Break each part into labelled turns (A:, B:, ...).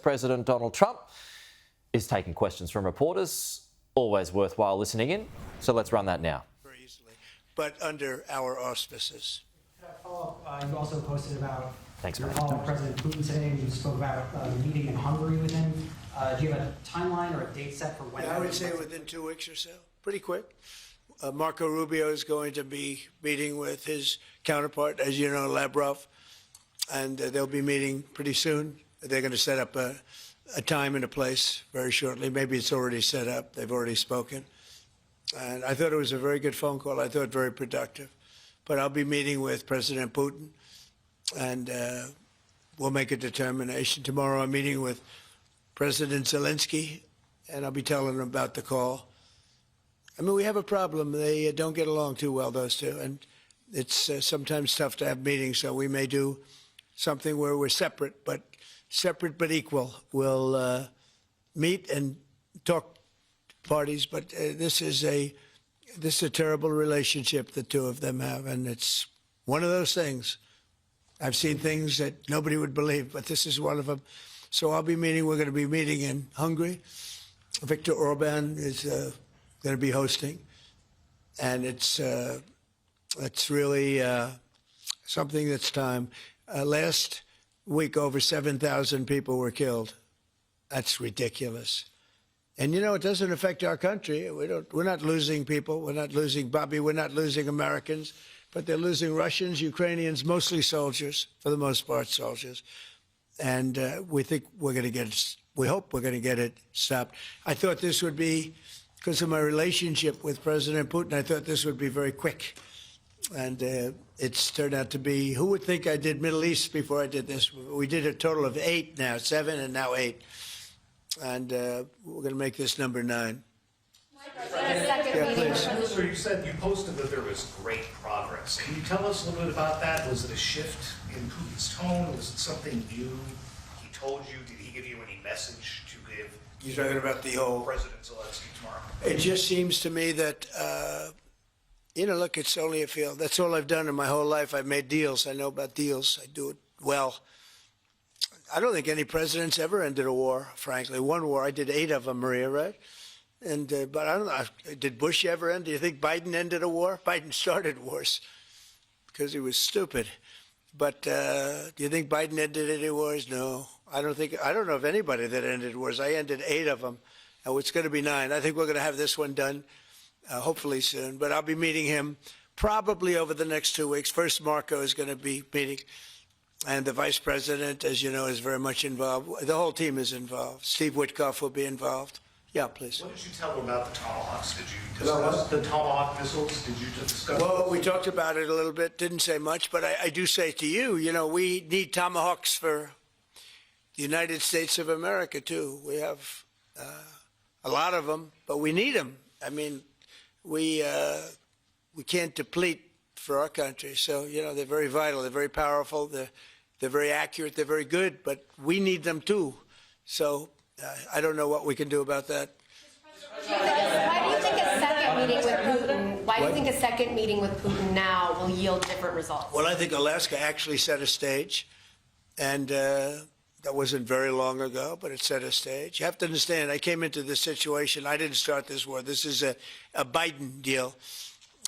A: President Donald Trump is taking questions from reporters. Always worthwhile listening in. So let's run that now.
B: Very easily, but under our auspices.
C: You also posted about
A: Thanks,
C: your
A: mate.
C: call with President Putin today, and you spoke about the meeting in Hungary with him. Do you have a timeline or a date set for when?
B: Yeah, I would say within 2 weeks or so, pretty quick. Marco Rubio is going to be meeting with his counterpart, as you know, Lavrov, and they'll be meeting pretty soon. They're going to set up a time and a place very shortly. Maybe it's already set up. They've already spoken. And I thought it was a very good phone call. I thought very productive. But I'll be meeting with President Putin, and we'll make a determination. Tomorrow I'm meeting with President Zelensky, and I'll be telling him about the call. I mean, we have a problem. They don't get along too well, those two, and it's sometimes tough to have meetings, so we may do something where we're separate but equal. We'll meet and talk to parties, but this is a terrible relationship the two of them have, and it's one of those things. I've seen things that nobody would believe, but this is one of them. So I'll be meeting. We're going to be meeting in Hungary. Viktor Orban is going to be hosting, and it's really something that's time. Last week, over 7,000 people were killed. That's ridiculous. And you know, it doesn't affect our country. We're not losing people. We're not losing Bobby. We're not losing Americans, but they're losing Russians, Ukrainians, mostly soldiers, for the most part, soldiers. And we think we're going to get it. We hope we're going to get it stopped. I thought this would be, because of my relationship with President Putin, I thought this would be very quick. And it's turned out to be, who would think I did Middle East before I did this? We did a total of 8 now, 7 and now 8. And we're going to make this number 9. Yeah, please.
D: So you said you posted that there was great progress. Can you tell us a little bit about that? Was it a shift in Putin's tone? Was it something new he told you? Did he give you any message to give?
B: You're talking about the whole
D: President Zelensky tomorrow.
B: It just seems to me that, look, it's only a field. That's all I've done in my whole life. I've made deals. I know about deals. I do it well. I don't think any president's ever ended a war, frankly. One war, I did 8 of them, Maria, right? And but I don't know, did Bush ever end? Do you think Biden ended a war? Biden started wars because he was stupid. But do you think Biden ended any wars? No. I don't know of anybody that ended wars. I ended 8 of them. And it's going to be 9. I think we're going to have this one done hopefully soon. But I'll be meeting him probably over the next 2 weeks. First, Marco is going to be meeting. And the vice president, as you know, is very much involved. The whole team is involved. Steve Witkoff will be involved. Yeah, please.
D: What did you tell him about the Tomahawks? Did you discuss the Tomahawk missiles? Did you discuss?
B: Well, we talked about it a little bit. Didn't say much, but I do say to you, we need Tomahawks for the United States of America, too. We have a lot of them, but we need them. I mean, we can't deplete for our country. So, they're very vital. They're very powerful. They're very accurate. They're very good, but we need them, too. So I don't know what we can do about that.
E: Why do you think a second meeting with Putin? Why do you think a second meeting with Putin now will yield different results?
B: Well, I think Alaska actually set a stage, and that wasn't very long ago, but it set a stage. You have to understand, I came into this situation. I didn't start this war. This is a Biden deal,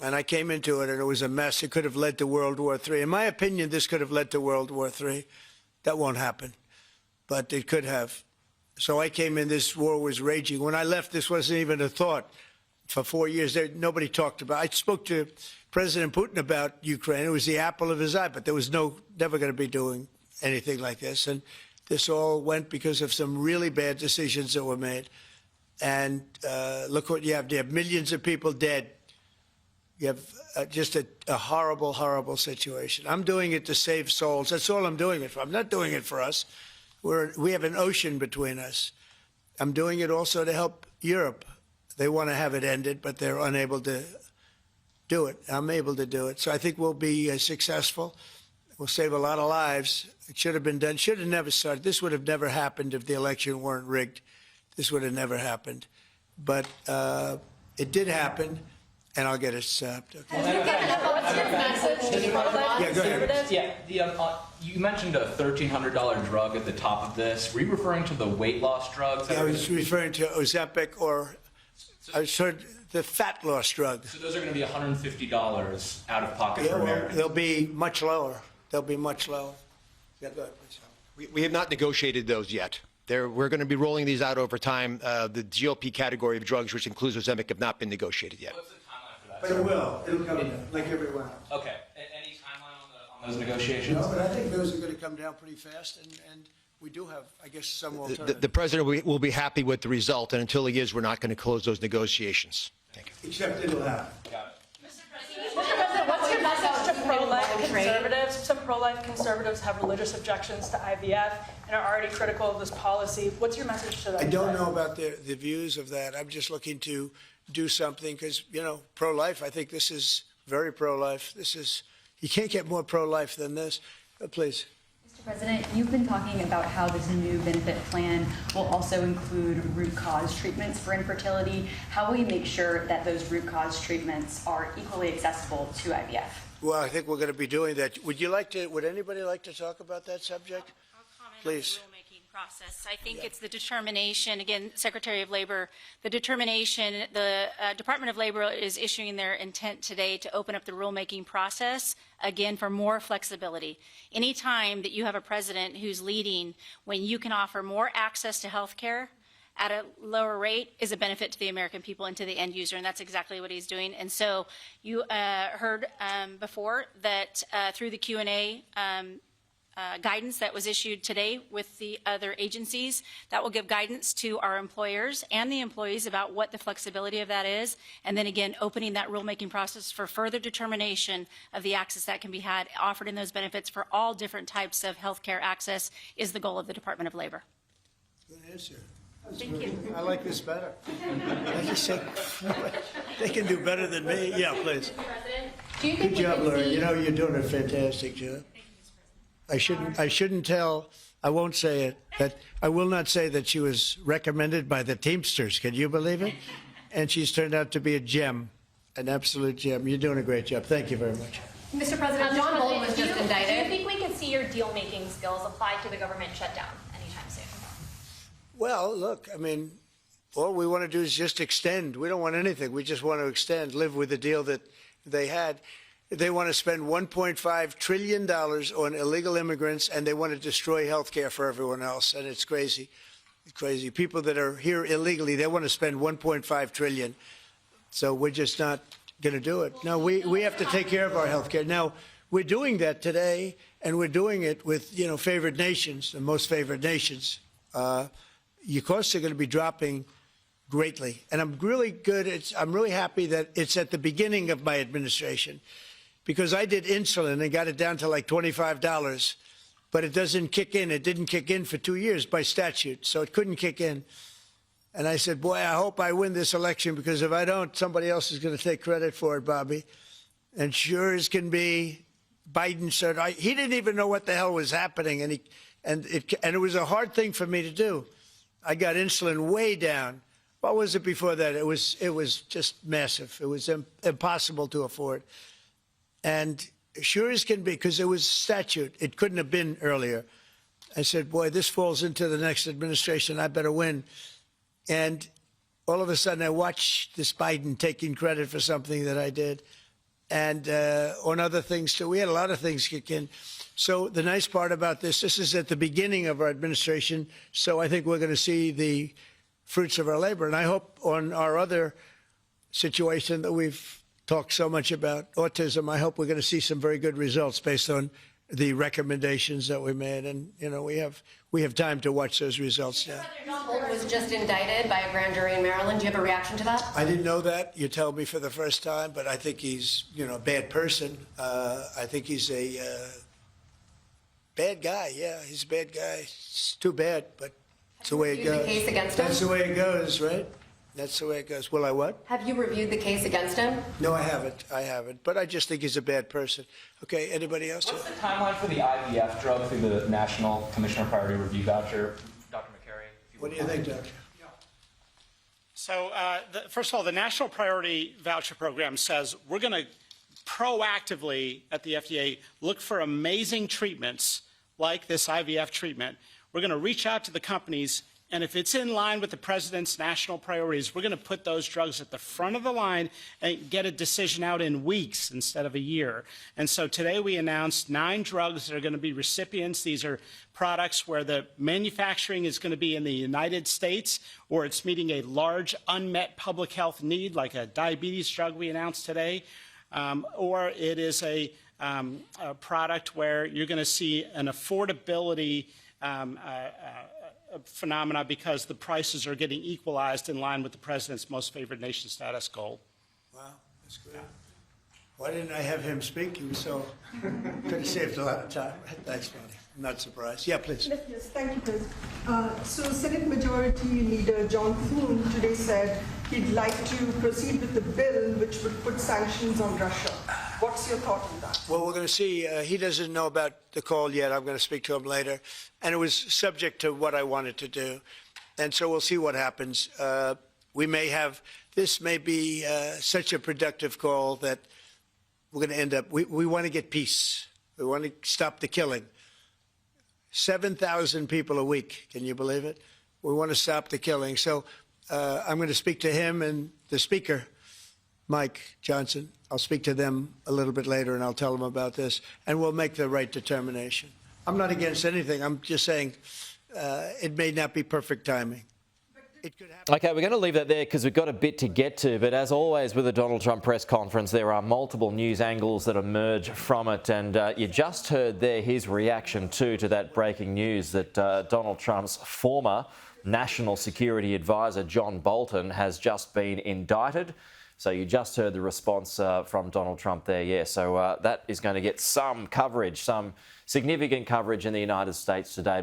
B: and I came into it, and it was a mess. It could have led to World War III. In my opinion, this could have led to World War III. That won't happen, but it could have. So I came in, this war was raging. When I left, this wasn't even a thought. For 4 years, nobody talked about it. I spoke to President Putin about Ukraine. It was the apple of his eye, but there was never going to be doing anything like this. And this all went because of some really bad decisions that were made. And look what you have. You have millions of people dead. You have just a horrible, horrible situation. I'm doing it to save souls. That's all I'm doing it for. I'm not doing it for us. We have an ocean between us. I'm doing it also to help Europe. They want to have it ended, but they're unable to do it. I'm able to do it. So I think we'll be successful. We'll save a lot of lives. It should have been done. Should have never started. This would have never happened if the election weren't rigged. This would have never happened. But it did happen, and I'll get it stopped. Okay.
E: message to the pro-life
B: Yeah, go ahead.
E: conservatives?
F: Yeah, you mentioned a $1,300 drug at the top of this. Were you referring to the weight loss drugs?
B: I was referring to Ozempic or I heard the fat loss drugs.
F: So those are going to be $150 out of pocket
B: Yeah,
F: for
B: well,
F: Americans.
B: they'll be much lower. They'll be much lower. Yeah, go ahead, please.
G: We have not negotiated those yet. We're going to be rolling these out over time. The GLP category of drugs, which includes Ozempic, have not been negotiated yet.
F: What's the timeline for that?
B: But it will. It'll come down, like everyone else.
F: Okay. Any timeline on those negotiations?
B: No, but I think those are going to come down pretty fast, and we do have, I guess, some alternative.
G: The president will be happy with the result, and until he is, we're not going to close those negotiations. Thank you.
B: Except it'll happen.
F: Got it.
H: What's your message to pro-life
E: One trade.
H: conservatives? Some pro-life conservatives have religious objections to IVF and are already critical of this policy. What's your message to them?
B: I don't know about the views of that. I'm just looking to do something because, pro-life, I think this is very pro-life. You can't get more pro-life than this. Please.
I: Mr. President, you've been talking about how this new benefit plan will also include root cause treatments for infertility. How will you make sure that those root cause treatments are equally accessible to IVF?
B: Well, I think we're going to be doing that. Would anybody like to talk about that subject?
J: I'll comment
B: Please.
J: on the rulemaking process. I think it's the determination, again, Secretary of Labor, the Department of Labor is issuing their intent today to open up the rulemaking process, again, for more flexibility. Anytime that you have a president who's leading when you can offer more access to health care at a lower rate is a benefit to the American people and to the end user, and that's exactly what he's doing. And so you heard before that through the Q&A guidance that was issued today with the other agencies, that will give guidance to our employers and the employees about what the flexibility of that is, and then again, opening that rulemaking process for further determination of the access that can be had, offered in those benefits for all different types of healthcare access is the goal of the Department of Labor.
B: Good answer. Thank you. I like this better. I just say, they can do better than me. Yeah, please.
E: President, do you
B: Good
E: think we
B: job,
E: could
B: Laura.
E: see?
B: You're doing a fantastic job. I shouldn't tell, I won't say it, that I will not say that she was recommended by the Teamsters. Can you believe it? And she's turned out to be a gem, an absolute gem. You're doing a great job. Thank you very much.
E: Mr. President, John Bolton was
K: Do
E: just
K: you
E: indicted.
K: think we could see your deal-making skills applied to the government shutdown anytime soon?
B: Well, look, all we want to do is just extend. We don't want anything. We just want to extend, live with the deal that they had. They want to spend $1.5 trillion on illegal immigrants, and they want to destroy health care for everyone else. And it's crazy. It's crazy. People that are here illegally, they want to spend $1.5 trillion. So we're just not going to do it. No, we have to take care of our health care. Now, we're doing that today, and we're doing it with, favored nations, the most favored nations. Your costs are going to be dropping greatly. And I'm really happy that it's at the beginning of my administration, because I did insulin and got it down to like $25, but it doesn't kick in. It didn't kick in for 2 years by statute, so it couldn't kick in. And I said, boy, I hope I win this election, because if I don't, somebody else is going to take credit for it, Bobby. And sure as can be, Biden said, he didn't even know what the hell was happening, and it was a hard thing for me to do. I got insulin way down. What was it before that? It was just massive. It was impossible to afford. And sure as can be, because it was statute, it couldn't have been earlier. I said, boy, this falls into the next administration. I better win. And all of a sudden, I watched this Biden taking credit for something that I did, and on other things too. We had a lot of things kick in. So the nice part about this is at the beginning of our administration. So I think we're going to see the fruits of our labor. And I hope on our other situation that we've talked so much about, autism, I hope we're going to see some very good results based on the recommendations that we made. And, we have time to watch those results now.
E: John Bolton was just indicted by a grand jury in Maryland. Do you have a reaction to that?
B: I didn't know that. You tell me for the first time, but I think he's, a bad person. I think he's a bad guy. Yeah, he's a bad guy. It's too bad, but it's the way it
E: Have you
B: goes.
E: reviewed the case against him?
B: That's the way it goes, right? That's the way it goes. Will I what?
E: Have you reviewed the case against him?
B: No, I haven't. But I just think he's a bad person. Okay, anybody else?
F: What's the timeline for the IVF drug through the National Commissioner Priority Review Voucher? Dr. McCary?
B: What do you think, Doctor?
L: So, first of all, the National Priority Voucher Program says we're going to proactively at the FDA look for amazing treatments like this IVF treatment. We're going to reach out to the companies, and if it's in line with the president's national priorities, we're going to put those drugs at the front of the line and get a decision out in weeks instead of a year. And so today we announced 9 drugs that are going to be recipients. These are products where the manufacturing is going to be in the United States, or it's meeting a large unmet public health need, like a diabetes drug we announced today, or it is a product where you're going to see an affordability phenomena because the prices are getting equalized in line with the president's most favored nation status goal.
B: Wow, that's great. Why didn't I have him speak? He was so, could have saved a lot of time. That's funny. I'm not surprised. Yeah, please.
M: Yes, thank you, Chris. So Senate Majority Leader John Thune today said he'd like to proceed with the bill which would put sanctions on Russia. What's your thought on that?
B: Well, we're going to see. He doesn't know about the call yet. I'm going to speak to him later. And it was subject to what I wanted to do. And so we'll see what happens. This may be such a productive call that we're going to end up, we want to get peace. We want to stop the killing. 7,000 people a week. Can you believe it? We want to stop the killing. So I'm going to speak to him and the speaker, Mike Johnson. I'll speak to them a little bit later, and I'll tell them about this, and we'll make the right determination. I'm not against anything. I'm just saying it may not be perfect timing. It could happen.
A: Okay, we're going to leave that there because we've got a bit to get to. But as always with the Donald Trump press conference, there are multiple news angles that emerge from it. And you just heard there his reaction to that breaking news that Donald Trump's former National Security Advisor, John Bolton, has just been indicted. So you just heard the response from Donald Trump there, yeah. So that is going to get some coverage, some significant coverage in the United States today.